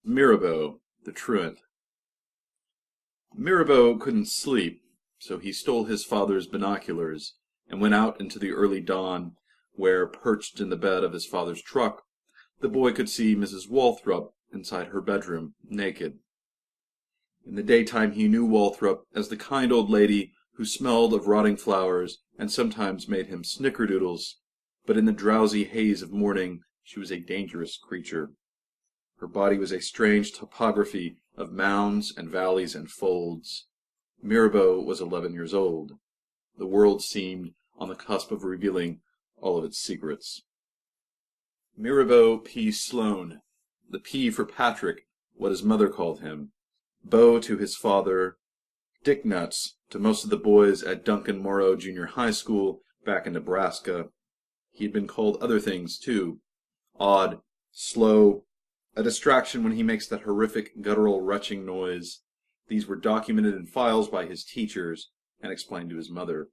Mirabeau, the truant. Mirabeau couldn't sleep, so he stole his father's binoculars and went out into the early dawn, where, perched in the bed of his father's truck, the boy could see Mrs. Walthrop inside her bedroom, naked. In the daytime he knew Walthrop as the kind old lady who smelled of rotting flowers and sometimes made him snickerdoodles, but in the drowsy haze of morning she was a dangerous creature. Her body was a strange topography of mounds and valleys and folds. Mirabeau was 11 years old. The world seemed on the cusp of revealing all of its secrets. Mirabeau P. Sloane, the P for Patrick, what his mother called him, Beau to his father, Dick Nuts to most of the boys at Duncan Morrow Junior High School back in Nebraska. He had been called other things, too. Odd, slow, a distraction when he makes that horrific guttural retching noise. These were documented in files by his teachers and explained to his mother.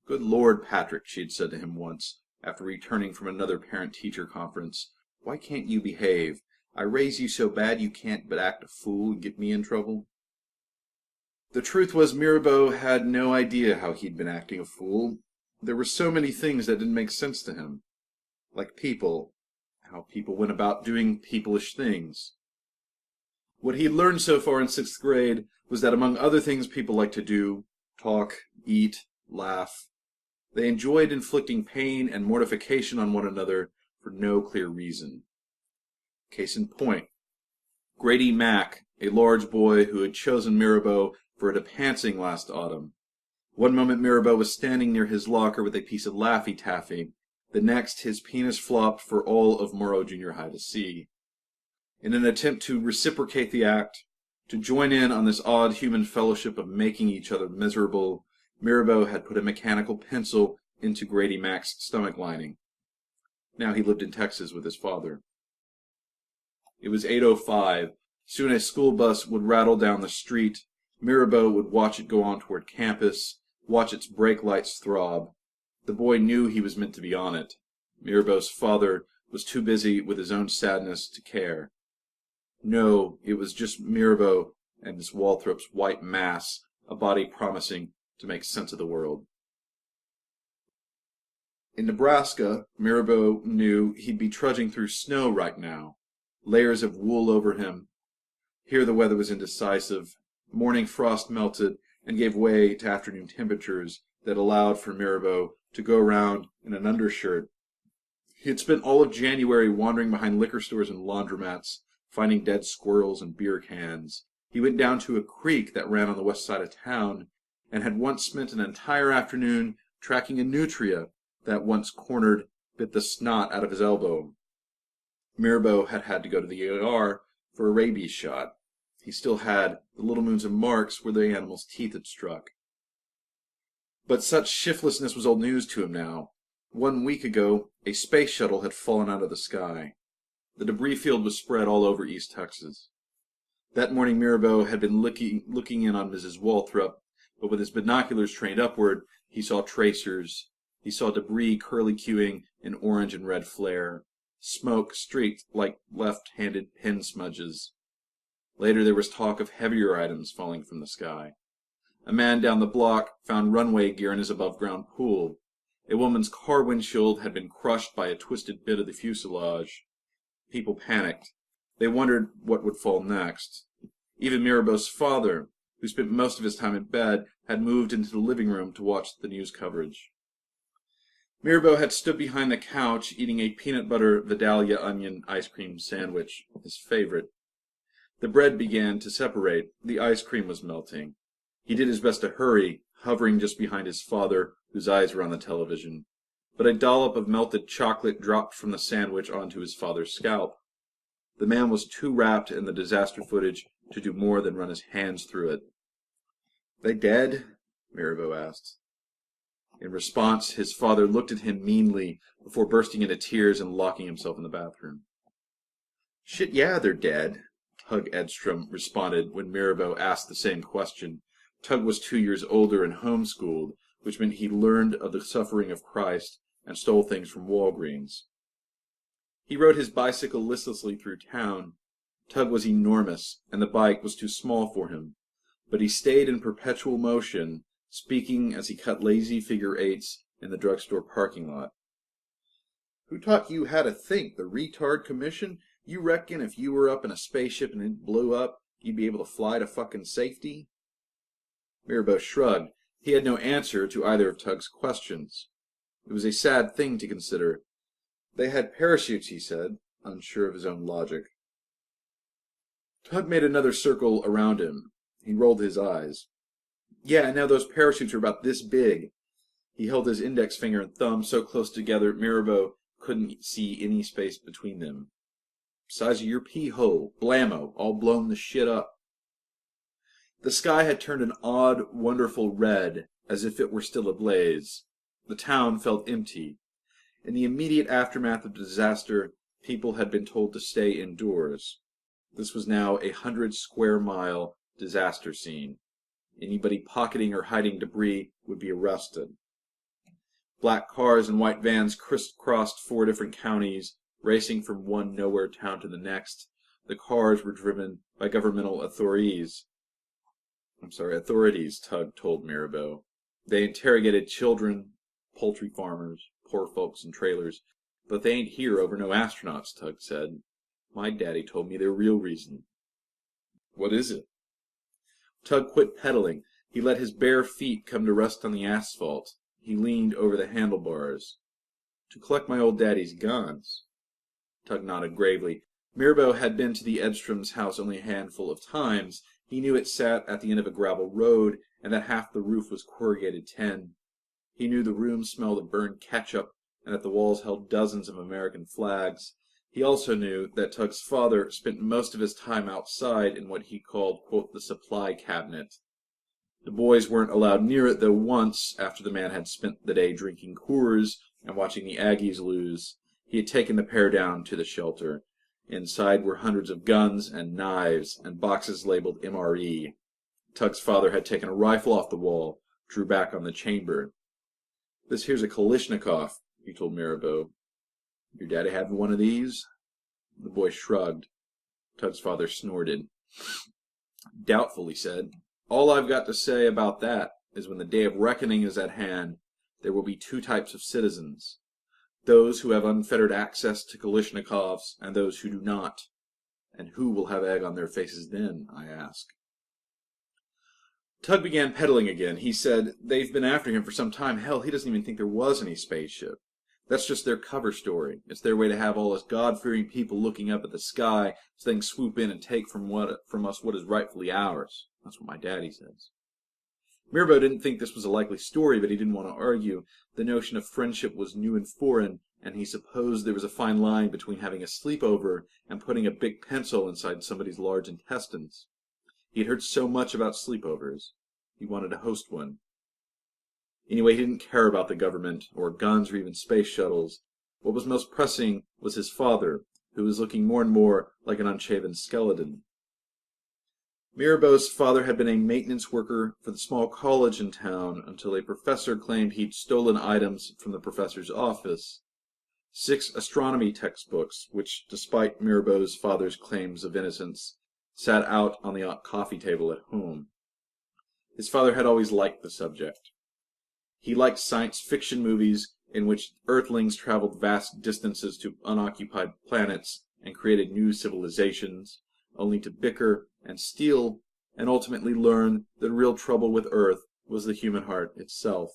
"Good Lord, Patrick," she had said to him once, after returning from another parent-teacher conference, "why can't you behave? I raise you so bad you can't but act a fool and get me in trouble." The truth was Mirabeau had no idea how he'd been acting a fool. There were so many things that didn't make sense to him. Like people, how people went about doing peopleish things. What he had learned so far in 6th grade was that among other things people like to do, talk, eat, laugh, they enjoyed inflicting pain and mortification on one another for no clear reason. Case in point, Grady Mack, a large boy who had chosen Mirabeau for a pantsing last autumn. One moment Mirabeau was standing near his locker with a piece of Laffy Taffy. The next his penis flopped for all of Morrow Junior High to see. In an attempt to reciprocate the act, to join in on this odd human fellowship of making each other miserable, Mirabeau had put a mechanical pencil into Grady Mack's stomach lining. Now he lived in Texas with his father. It was 8:05. Soon a school bus would rattle down the street. Mirabeau would watch it go on toward campus, watch its brake lights throb. The boy knew he was meant to be on it. Mirabeau's father was too busy with his own sadness to care. No, it was just Mirabeau and Miss Walthrop's white mass, a body promising to make sense of the world. In Nebraska, Mirabeau knew he'd be trudging through snow right now, layers of wool over him. Here the weather was indecisive. Morning frost melted and gave way to afternoon temperatures that allowed for Mirabeau to go around in an undershirt. He had spent all of January wandering behind liquor stores and laundromats, finding dead squirrels and beer cans. He went down to a creek that ran on the west side of town, and had once spent an entire afternoon tracking a nutria that once cornered bit the snot out of his elbow. Mirabeau had had to go to the ER for a rabies shot. He still had the little moons of marks where the animal's teeth had struck. But such shiftlessness was old news to him now. 1 week ago, a space shuttle had fallen out of the sky. The debris field was spread all over East Texas. That morning Mirabeau had been looking in on Mrs. Walthrop, but with his binoculars trained upward, he saw tracers. He saw debris curly-cuing in orange and red flare, smoke streaked like left-handed pen smudges. Later there was talk of heavier items falling from the sky. A man down the block found runway gear in his above-ground pool. A woman's car windshield had been crushed by a twisted bit of the fuselage. People panicked. They wondered what would fall next. Even Mirabeau's father, who spent most of his time in bed, had moved into the living room to watch the news coverage. Mirabeau had stood behind the couch eating a peanut butter Vidalia onion ice cream sandwich, his favorite. The bread began to separate. The ice cream was melting. He did his best to hurry, hovering just behind his father, whose eyes were on the television. But a dollop of melted chocolate dropped from the sandwich onto his father's scalp. The man was too wrapped in the disaster footage to do more than run his hands through it. "They dead?" Mirabeau asked. In response, his father looked at him meanly before bursting into tears and locking himself in the bathroom. "Shit, yeah, they're dead," Tug Edstrom responded when Mirabeau asked the same question. Tug was 2 years older and homeschooled, which meant he learned of the suffering of Christ and stole things from Walgreens. He rode his bicycle listlessly through town. Tug was enormous, and the bike was too small for him, but he stayed in perpetual motion, speaking as he cut lazy figure-8s in the drugstore parking lot. "Who taught you how to think? The retard commission? You reckon if you were up in a spaceship and it blew up, you'd be able to fly to fucking safety?" Mirabeau shrugged. He had no answer to either of Tug's questions. It was a sad thing to consider. "They had parachutes," he said, unsure of his own logic. Tug made another circle around him. He rolled his eyes. "Yeah, and now those parachutes are about this big." He held his index finger and thumb so close together Mirabeau couldn't see any space between them. "Size of your pee-hole. Blammo. All blown the shit up." The sky had turned an odd, wonderful red, as if it were still ablaze. The town felt empty. In the immediate aftermath of the disaster, people had been told to stay indoors. This was now a 100-square-mile disaster scene. Anybody pocketing or hiding debris would be arrested. Black cars and white vans crisscrossed 4 different counties, racing from one nowhere town to the next. The cars were driven by governmental authorities, Tug told Mirabeau. They interrogated children, poultry farmers, poor folks in trailers. "But they ain't here over no astronauts," Tug said. "My daddy told me their real reason." "What is it?" Tug quit pedaling. He let his bare feet come to rest on the asphalt. He leaned over the handlebars. "To collect my old daddy's guns." Tug nodded gravely. Mirabeau had been to the Edstrom's house only a handful of times. He knew it sat at the end of a gravel road, and that half the roof was corrugated tin. He knew the room smelled of burned ketchup, and that the walls held dozens of American flags. He also knew that Tug's father spent most of his time outside in what he called, quote, the supply cabinet. The boys weren't allowed near it, though once, after the man had spent the day drinking Coors and watching the Aggies lose, he had taken the pair down to the shelter. Inside were hundreds of guns and knives and boxes labeled MRE. Tug's father had taken a rifle off the wall, drew back on the chamber. "This here's a Kalashnikov," he told Mirabeau. "Your daddy have one of these?" The boy shrugged. Tug's father snorted. "Doubtful," he said. "All I've got to say about that is when the day of reckoning is at hand, there will be 2 types of citizens. Those who have unfettered access to Kalashnikovs and those who do not. And who will have egg on their faces then, I ask?" Tug began pedaling again. He said, "They've been after him for some time. Hell, he doesn't even think there was any spaceship. That's just their cover story. It's their way to have all us God-fearing people looking up at the sky so they can swoop in and take from us what is rightfully ours. That's what my daddy says." Mirabeau didn't think this was a likely story, but he didn't want to argue. The notion of friendship was new and foreign, and he supposed there was a fine line between having a sleepover and putting a big pencil inside somebody's large intestines. He had heard so much about sleepovers. He wanted to host one. Anyway, he didn't care about the government, or guns, or even space shuttles. What was most pressing was his father, who was looking more and more like an unshaven skeleton. Mirabeau's father had been a maintenance worker for the small college in town until a professor claimed he'd stolen items from the professor's office. 6 astronomy textbooks, which, despite Mirabeau's father's claims of innocence, sat out on the coffee table at home. His father had always liked the subject. He liked science fiction movies in which Earthlings traveled vast distances to unoccupied planets and created new civilizations, only to bicker and steal and ultimately learn that real trouble with Earth was the human heart itself.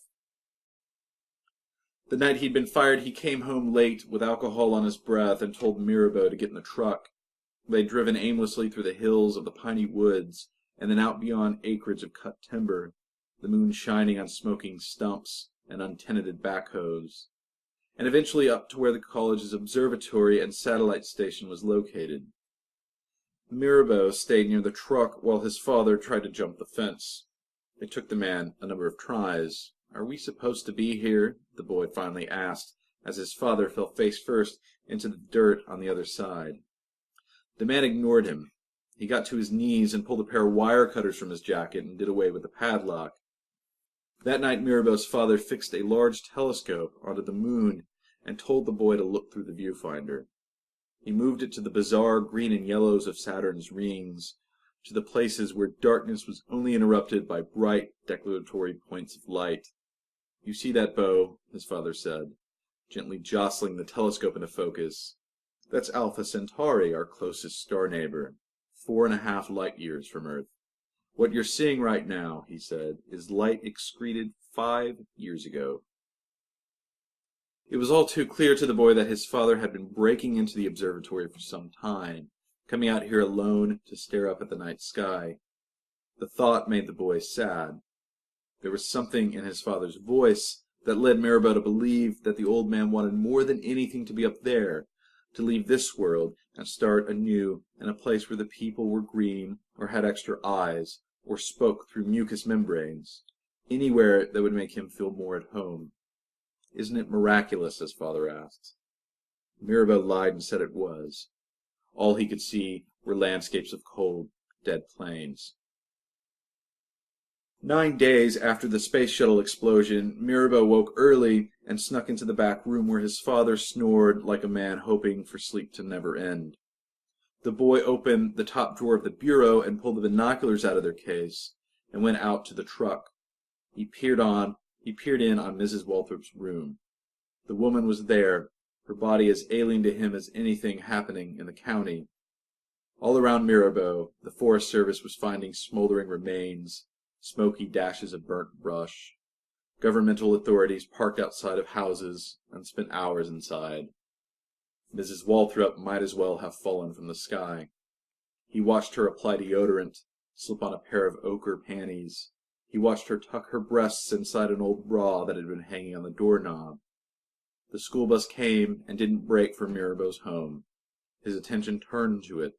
The night he'd been fired, he came home late with alcohol on his breath and told Mirabeau to get in the truck. They'd driven aimlessly through the hills of the piney woods and then out beyond acreage of cut timber, the moon shining on smoking stumps and untenanted backhoes, and eventually up to where the college's observatory and satellite station was located. Mirabeau stayed near the truck while his father tried to jump the fence. It took the man a number of tries. "Are we supposed to be here?" the boy finally asked, as his father fell face first into the dirt on the other side. The man ignored him. He got to his knees and pulled a pair of wire cutters from his jacket and did away with the padlock. That night Mirabeau's father fixed a large telescope onto the moon and told the boy to look through the viewfinder. He moved it to the bizarre green and yellows of Saturn's rings, to the places where darkness was only interrupted by bright declaratory points of light. "You see that bow?" his father said, gently jostling the telescope into focus. "That's Alpha Centauri, our closest star neighbor, 4.5 light years from Earth. What you're seeing right now," he said, "is light excreted 5 years ago." It was all too clear to the boy that his father had been breaking into the observatory for some time, coming out here alone to stare up at the night sky. The thought made the boy sad. There was something in his father's voice that led Mirabeau to believe that the old man wanted more than anything to be up there, to leave this world and start anew in a place where the people were green, or had extra eyes, or spoke through mucous membranes, anywhere that would make him feel more at home. "Isn't it miraculous?" his father asked. Mirabeau lied and said it was. All he could see were landscapes of cold, dead plains. 9 days after the space shuttle explosion, Mirabeau woke early and snuck into the back room where his father snored like a man hoping for sleep to never end. The boy opened the top drawer of the bureau and pulled the binoculars out of their case, and went out to the truck. He peered in on Mrs. Walthrop's room. The woman was there, her body as alien to him as anything happening in the county. All around Mirabeau, the Forest Service was finding smoldering remains, smoky dashes of burnt brush. Governmental authorities parked outside of houses and spent hours inside. Mrs. Walthrop might as well have fallen from the sky. He watched her apply deodorant, slip on a pair of ochre panties. He watched her tuck her breasts inside an old bra that had been hanging on the doorknob. The school bus came and didn't break for Mirabeau's home. His attention turned to it.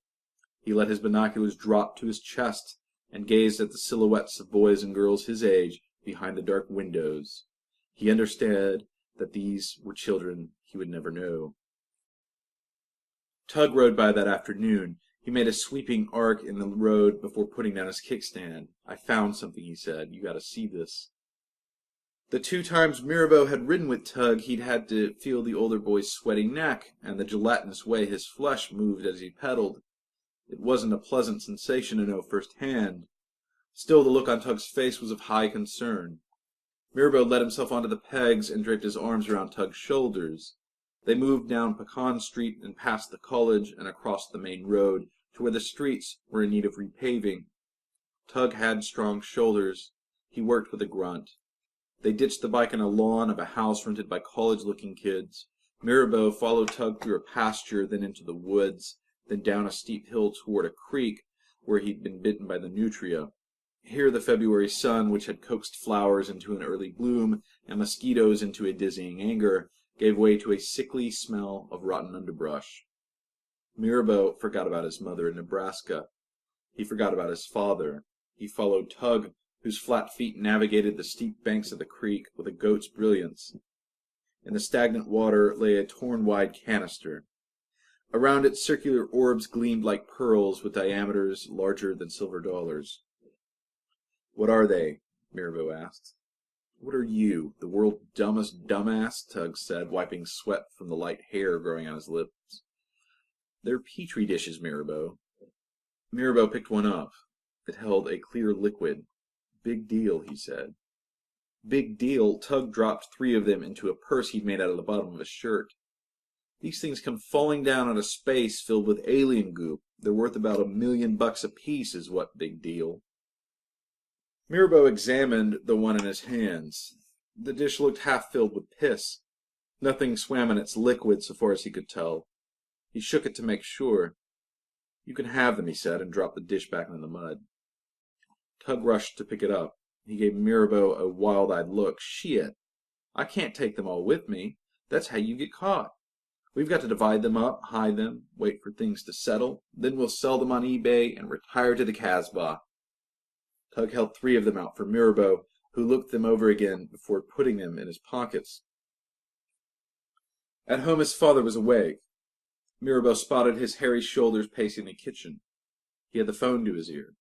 He let his binoculars drop to his chest and gazed at the silhouettes of boys and girls his age behind the dark windows. He understood that these were children he would never know. Tug rode by that afternoon. He made a sweeping arc in the road before putting down his kickstand. "I found something," he said. "You got to see this." The 2 times Mirabeau had ridden with Tug, he'd had to feel the older boy's sweaty neck and the gelatinous way his flesh moved as he pedaled. It wasn't a pleasant sensation to know firsthand. Still, the look on Tug's face was of high concern. Mirabeau let himself onto the pegs and draped his arms around Tug's shoulders. They moved down Pecan Street and past the college and across the main road to where the streets were in need of repaving. Tug had strong shoulders. He worked with a grunt. They ditched the bike on a lawn of a house rented by college-looking kids. Mirabeau followed Tug through a pasture, then into the woods, then down a steep hill toward a creek where he'd been bitten by the nutria. Here the February sun, which had coaxed flowers into an early bloom and mosquitoes into a dizzying anger, gave way to a sickly smell of rotten underbrush. Mirabeau forgot about his mother in Nebraska. He forgot about his father. He followed Tug, whose flat feet navigated the steep banks of the creek with a goat's brilliance. In the stagnant water lay a torn-wide canister. Around it circular orbs gleamed like pearls with diameters larger than silver dollars. "What are they?" Mirabeau asked. "What are you, the world's dumbest dumbass?" Tug said, wiping sweat from the light hair growing on his lips. "They're petri dishes, Mirabeau." Mirabeau picked one up. It held a clear liquid. "Big deal," he said. "Big deal." Tug dropped 3 of them into a purse he'd made out of the bottom of his shirt. "These things come falling down out of space filled with alien goop. They're worth about $1,000,000 apiece is what big deal." Mirabeau examined the one in his hands. The dish looked half filled with piss. Nothing swam in its liquid so far as he could tell. He shook it to make sure. "You can have them," he said, and dropped the dish back into the mud. Tug rushed to pick it up. He gave Mirabeau a wild-eyed look. "Shit! I can't take them all with me. That's how you get caught. We've got to divide them up, hide them, wait for things to settle. Then we'll sell them on eBay and retire to the Casbah." Tug held 3 of them out for Mirabeau, who looked them over again before putting them in his pockets. At home his father was awake. Mirabeau spotted his hairy shoulders pacing the kitchen. He had the phone to his ear.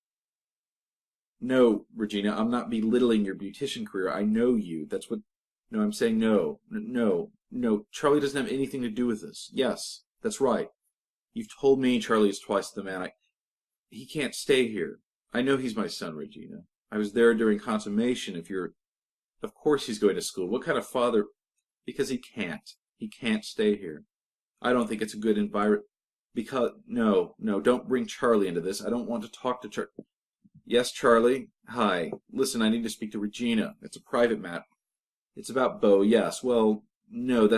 "No, Regina, I'm not belittling your beautician career. I know you. That's what... No, I'm saying no. No. Charlie doesn't have anything to do with this. Yes, that's right. You've told me Charlie is twice the man. He can't stay here. I know he's my son, Regina. I was there during consummation. Of course he's going to school. What kind of father? Because he can't. He can't stay here. I don't think it's a good environment. No, don't bring Charlie into this. I don't want to talk to Charlie. Yes, Charlie. Hi. Listen, I need to speak to Regina. It's a private matter. It's about Beau, yes. Well, no,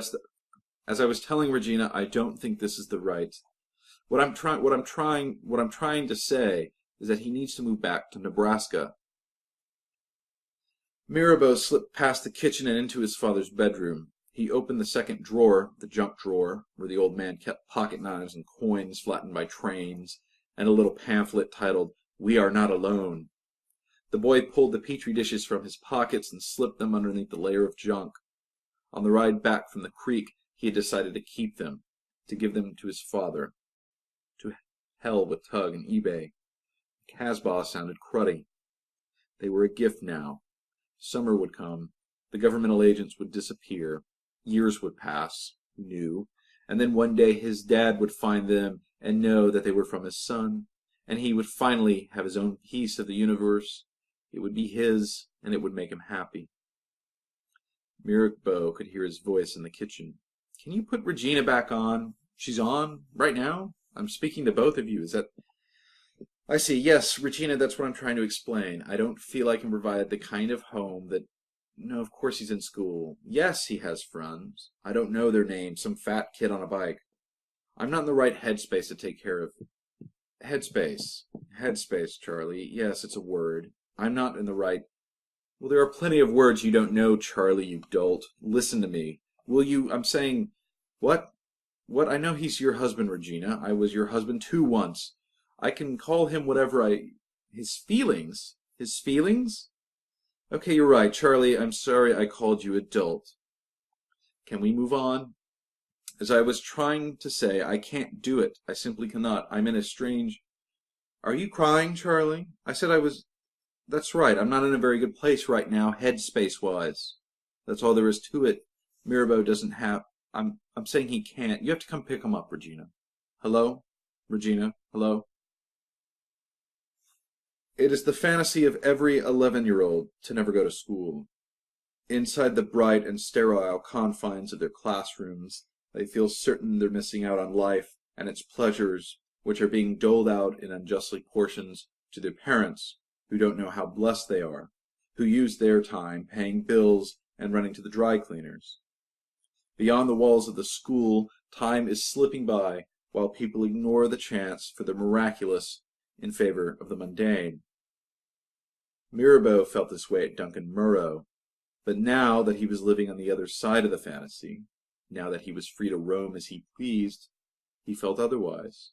as I was telling Regina, I don't think this is the right. What I'm trying to say is that he needs to move back to Nebraska. Mirabeau slipped past the kitchen and into his father's bedroom. He opened the second drawer, the junk drawer, where the old man kept pocket knives and coins flattened by trains, and a little pamphlet titled, "We Are Not Alone." The boy pulled the petri dishes from his pockets and slipped them underneath the layer of junk. On the ride back from the creek, he had decided to keep them, to give them to his father. To hell with Tug and eBay. Casbah sounded cruddy. They were a gift now. Summer would come. The governmental agents would disappear. Years would pass, who knew, and then one day his dad would find them and know that they were from his son, and he would finally have his own piece of the universe. It would be his, and it would make him happy. Mirabeau could hear his voice in the kitchen. Can you put Regina back on? She's on, right now? I'm speaking to both of you. Is that... I see. Yes, Regina, that's what I'm trying to explain. I don't feel I can provide the kind of home that... No, of course he's in school. Yes, he has friends. I don't know their names. Some fat kid on a bike. I'm not in the right headspace to take care of... Headspace. Headspace, Charlie. Yes, it's a word. I'm not in the right... Well, there are plenty of words you don't know, Charlie, you dolt. Listen to me. Will you... I'm saying... What? What? I know he's your husband, Regina. I was your husband too once. I can call him whatever I... His feelings? His feelings? Okay, you're right, Charlie. I'm sorry I called you a dolt. Can we move on? As I was trying to say, I can't do it. I simply cannot. I'm in a strange... Are you crying, Charlie? I said I was... That's right. I'm not in a very good place right now, headspace-wise. That's all there is to it. Mirabeau doesn't have... I'm saying he can't. You have to come pick him up, Regina. Hello? Regina? Hello? It is the fantasy of every 11-year-old to never go to school. Inside the bright and sterile confines of their classrooms, they feel certain they're missing out on life and its pleasures, which are being doled out in unjustly portions to their parents, who don't know how blessed they are, who use their time paying bills and running to the dry cleaners. Beyond the walls of the school, time is slipping by while people ignore the chance for the miraculous in favor of the mundane. Mirabeau felt this way at Duncan Murrow, but now that he was living on the other side of the fantasy, now that he was free to roam as he pleased, he felt otherwise.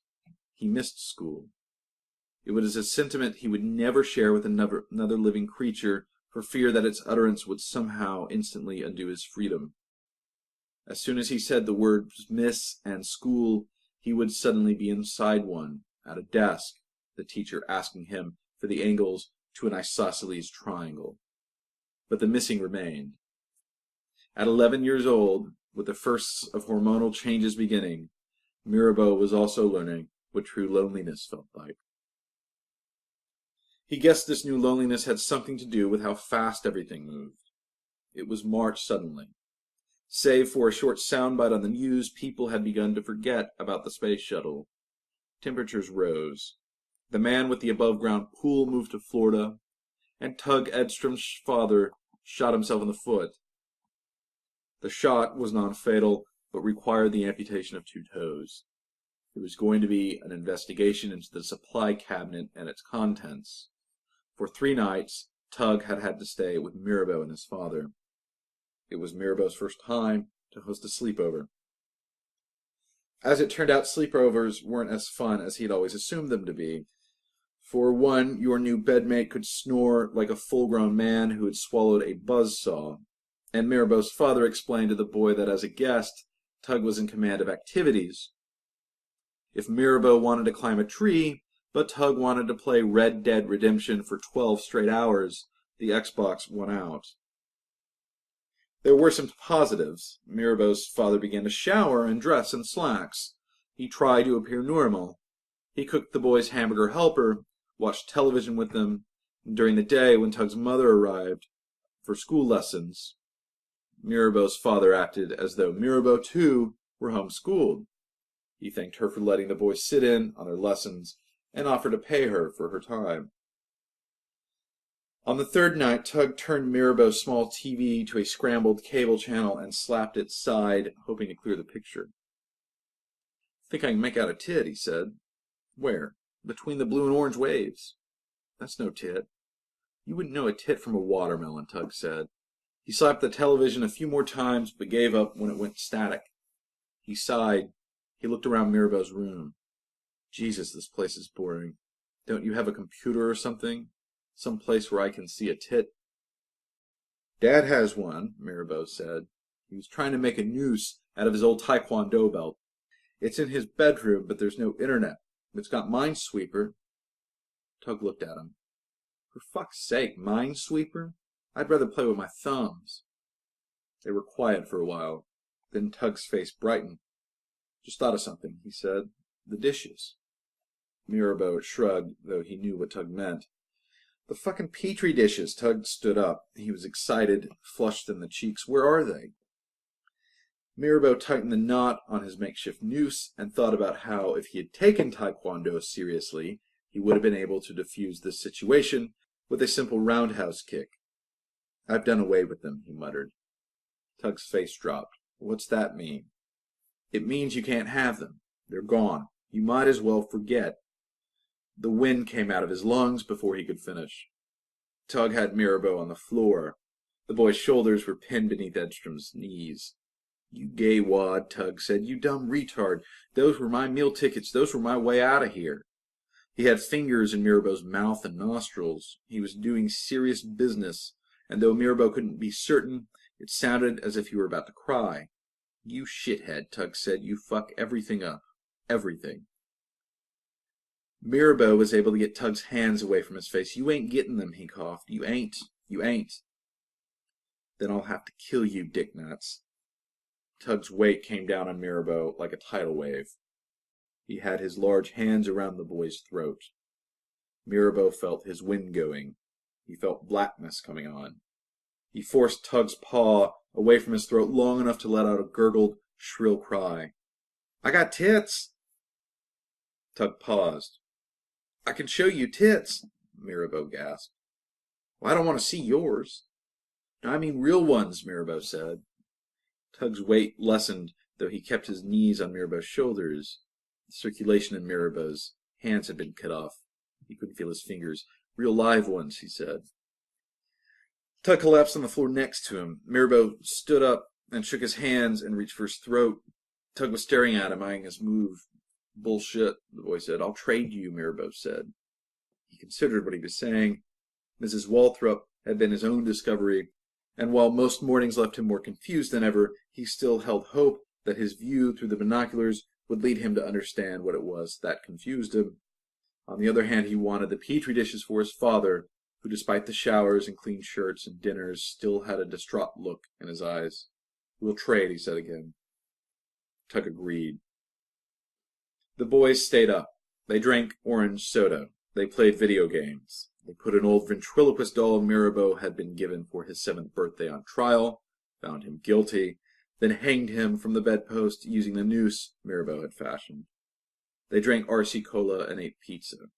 He missed school. It was a sentiment he would never share with another living creature, for fear that its utterance would somehow instantly undo his freedom. As soon as he said the words miss and school, he would suddenly be inside one, at a desk, the teacher asking him for the angles to an isosceles triangle. But the missing remained. At 11 years old, with the first of hormonal changes beginning, Mirabeau was also learning what true loneliness felt like. He guessed this new loneliness had something to do with how fast everything moved. It was March suddenly. Save for a short soundbite on the news, people had begun to forget about the space shuttle. Temperatures rose. The man with the above-ground pool moved to Florida, and Tug Edstrom's father shot himself in the foot. The shot was non-fatal, but required the amputation of 2 toes. There was going to be an investigation into the supply cabinet and its contents. For 3 nights, Tug had had to stay with Mirabeau and his father. It was Mirabeau's first time to host a sleepover. As it turned out, sleepovers weren't as fun as he'd always assumed them to be. For one, your new bedmate could snore like a full-grown man who had swallowed a buzzsaw, and Mirabeau's father explained to the boy that as a guest, Tug was in command of activities. If Mirabeau wanted to climb a tree, but Tug wanted to play Red Dead Redemption for 12 straight hours, the Xbox won out. There were some positives. Mirabeau's father began to shower and dress in slacks. He tried to appear normal. He cooked the boys' hamburger helper, watched television with them, and during the day when Tug's mother arrived for school lessons, Mirabeau's father acted as though Mirabeau, too, were homeschooled. He thanked her for letting the boys sit in on their lessons and offered to pay her for her time. On the third night, Tug turned Mirabeau's small TV to a scrambled cable channel and slapped its side, hoping to clear the picture. "Think I can make out a tit," he said. "Where?" "Between the blue and orange waves." "That's no tit." "You wouldn't know a tit from a watermelon," Tug said. He slapped the television a few more times, but gave up when it went static. He sighed. He looked around Mirabeau's room. "Jesus, this place is boring. Don't you have a computer or something? Some place where I can see a tit?" "Dad has one," Mirabeau said. "He was trying to make a noose out of his old taekwondo belt. It's in his bedroom, but there's no internet. It's got Minesweeper." Tug looked at him. "For fuck's sake, Minesweeper? I'd rather play with my thumbs." They were quiet for a while. Then Tug's face brightened. "Just thought of something," he said. "The dishes." Mirabeau shrugged, though he knew what Tug meant. "The fucking Petri dishes." Tug stood up. He was excited, flushed in the cheeks. "Where are they?" Mirabeau tightened the knot on his makeshift noose and thought about how, if he had taken taekwondo seriously, he would have been able to defuse this situation with a simple roundhouse kick. "I've done away with them," he muttered. Tug's face dropped. "What's that mean?" "It means you can't have them. They're gone. You might as well forget." The wind came out of his lungs before he could finish. Tug had Mirabeau on the floor. The boy's shoulders were pinned beneath Edstrom's knees. "You gay wad," Tug said. "You dumb retard. Those were my meal tickets. Those were my way out of here." He had fingers in Mirabeau's mouth and nostrils. He was doing serious business, and though Mirabeau couldn't be certain, it sounded as if he were about to cry. "You shithead," Tug said. "You fuck everything up. Everything." Mirabeau was able to get Tug's hands away from his face. "You ain't getting them," he coughed. "You ain't. You ain't." "Then I'll have to kill you, dick nuts." Tug's weight came down on Mirabeau like a tidal wave. He had his large hands around the boy's throat. Mirabeau felt his wind going. He felt blackness coming on. He forced Tug's paw away from his throat long enough to let out a gurgled, shrill cry. "I got tits!" Tug paused. "I can show you tits," Mirabeau gasped. "Well, I don't want to see yours." "No, I mean real ones," Mirabeau said. Tug's weight lessened, though he kept his knees on Mirabeau's shoulders. The circulation in Mirabeau's hands had been cut off. He couldn't feel his fingers. "Real live ones," he said. Tug collapsed on the floor next to him. Mirabeau stood up and shook his hands and reached for his throat. Tug was staring at him, eyeing his move. "Bullshit," the boy said. "I'll trade you," Mirabeau said. He considered what he was saying. Mrs. Walthrup had been his own discovery, and while most mornings left him more confused than ever, he still held hope that his view through the binoculars would lead him to understand what it was that confused him. On the other hand, he wanted the Petri dishes for his father, who, despite the showers and clean shirts and dinners, still had a distraught look in his eyes. "We'll trade," he said again. Tug agreed. The boys stayed up. They drank orange soda. They played video games. They put an old ventriloquist doll Mirabeau had been given for his 7th birthday on trial, found him guilty, then hanged him from the bedpost using the noose Mirabeau had fashioned. They drank RC Cola and ate pizza.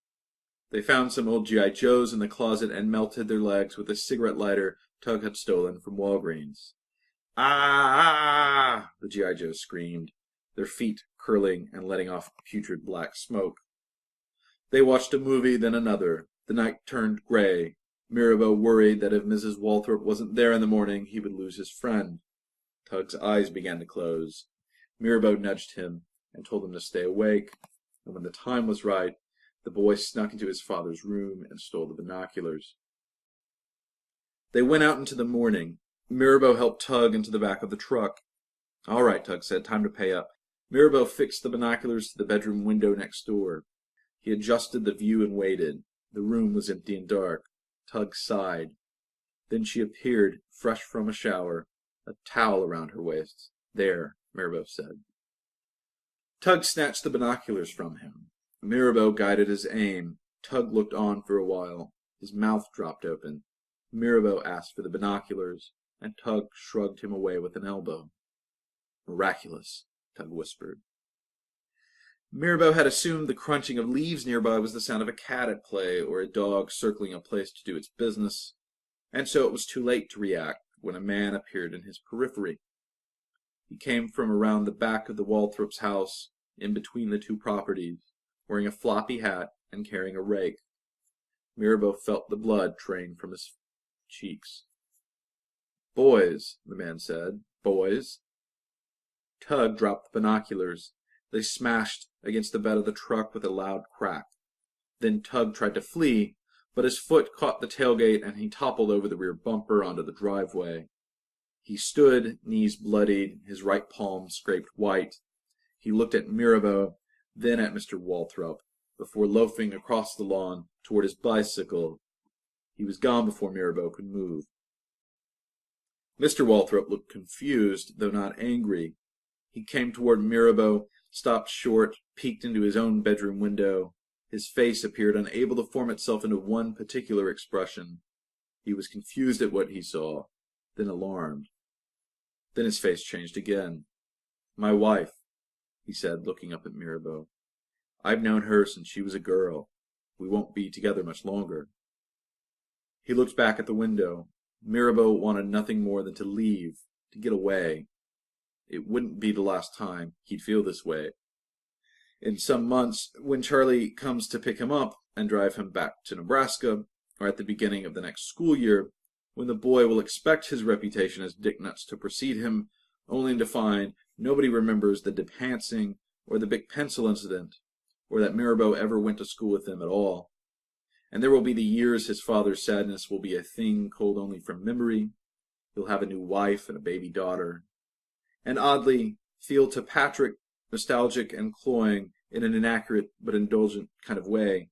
They found some old G.I. Joes in the closet and melted their legs with a cigarette lighter Tug had stolen from Walgreens. "Ah!" the G.I. Joes screamed, their feet curling and letting off putrid black smoke. They watched a movie, then another. The night turned gray. Mirabeau worried that if Mrs. Walthrup wasn't there in the morning, he would lose his friend. Tug's eyes began to close. Mirabeau nudged him and told him to stay awake, and when the time was right, the boy snuck into his father's room and stole the binoculars. They went out into the morning. Mirabeau helped Tug into the back of the truck. "All right," Tug said, "time to pay up." Mirabeau fixed the binoculars to the bedroom window next door. He adjusted the view and waited. The room was empty and dark. Tug sighed. Then she appeared, fresh from a shower, a towel around her waist. "There," Mirabeau said. Tug snatched the binoculars from him. Mirabeau guided his aim. Tug looked on for a while. His mouth dropped open. Mirabeau asked for the binoculars, and Tug shrugged him away with an elbow. "Miraculous," Tug whispered. Mirabeau had assumed the crunching of leaves nearby was the sound of a cat at play or a dog circling a place to do its business, and so it was too late to react when a man appeared in his periphery. He came from around the back of the Walthrops' house, in between the two properties, wearing a floppy hat and carrying a rake. Mirabeau felt the blood drain from his cheeks. "Boys," the man said. "Boys." Tug dropped the binoculars. They smashed against the bed of the truck with a loud crack. Then Tug tried to flee, but his foot caught the tailgate and he toppled over the rear bumper onto the driveway. He stood, knees bloodied, his right palm scraped white. He looked at Mirabeau, then at Mr. Walthrop, before loafing across the lawn toward his bicycle. He was gone before Mirabeau could move. Mr. Walthrop looked confused, though not angry. He came toward Mirabeau, stopped short, peeked into his own bedroom window. His face appeared unable to form itself into one particular expression. He was confused at what he saw, then alarmed. Then his face changed again. "My wife," he said, looking up at Mirabeau. "I've known her since she was a girl. We won't be together much longer." He looked back at the window. Mirabeau wanted nothing more than to leave, to get away. It wouldn't be the last time he'd feel this way. In some months, when Charlie comes to pick him up and drive him back to Nebraska, or at the beginning of the next school year, when the boy will expect his reputation as Dick Nuts to precede him, only to find nobody remembers the depantsing or the big pencil incident, or that Mirabeau ever went to school with them at all. And there will be the years his father's sadness will be a thing cold only from memory. He'll have a new wife and a baby daughter. And oddly, feel to Patrick nostalgic and cloying in an inaccurate but indulgent kind of way.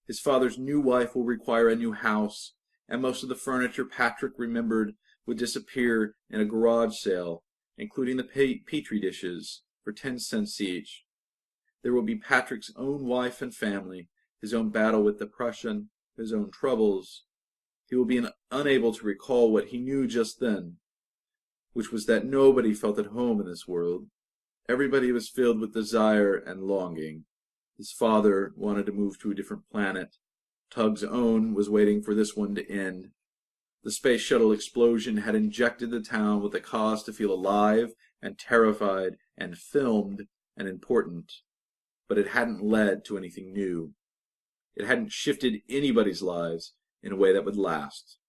His father's new wife will require a new house, and most of the furniture Patrick remembered would disappear in a garage sale, including the petri dishes, for 10 cents each. There will be Patrick's own wife and family, his own battle with depression, his own troubles. He will be unable to recall what he knew just then, which was that nobody felt at home in this world. Everybody was filled with desire and longing. His father wanted to move to a different planet. Tug's own was waiting for this one to end. The space shuttle explosion had injected the town with a cause to feel alive and terrified and filmed and important, but it hadn't led to anything new. It hadn't shifted anybody's lives in a way that would last.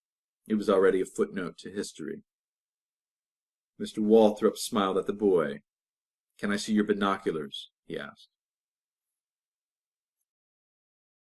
It was already a footnote to history. Mr. Walthrop smiled at the boy. "Can I see your binoculars?" he asked.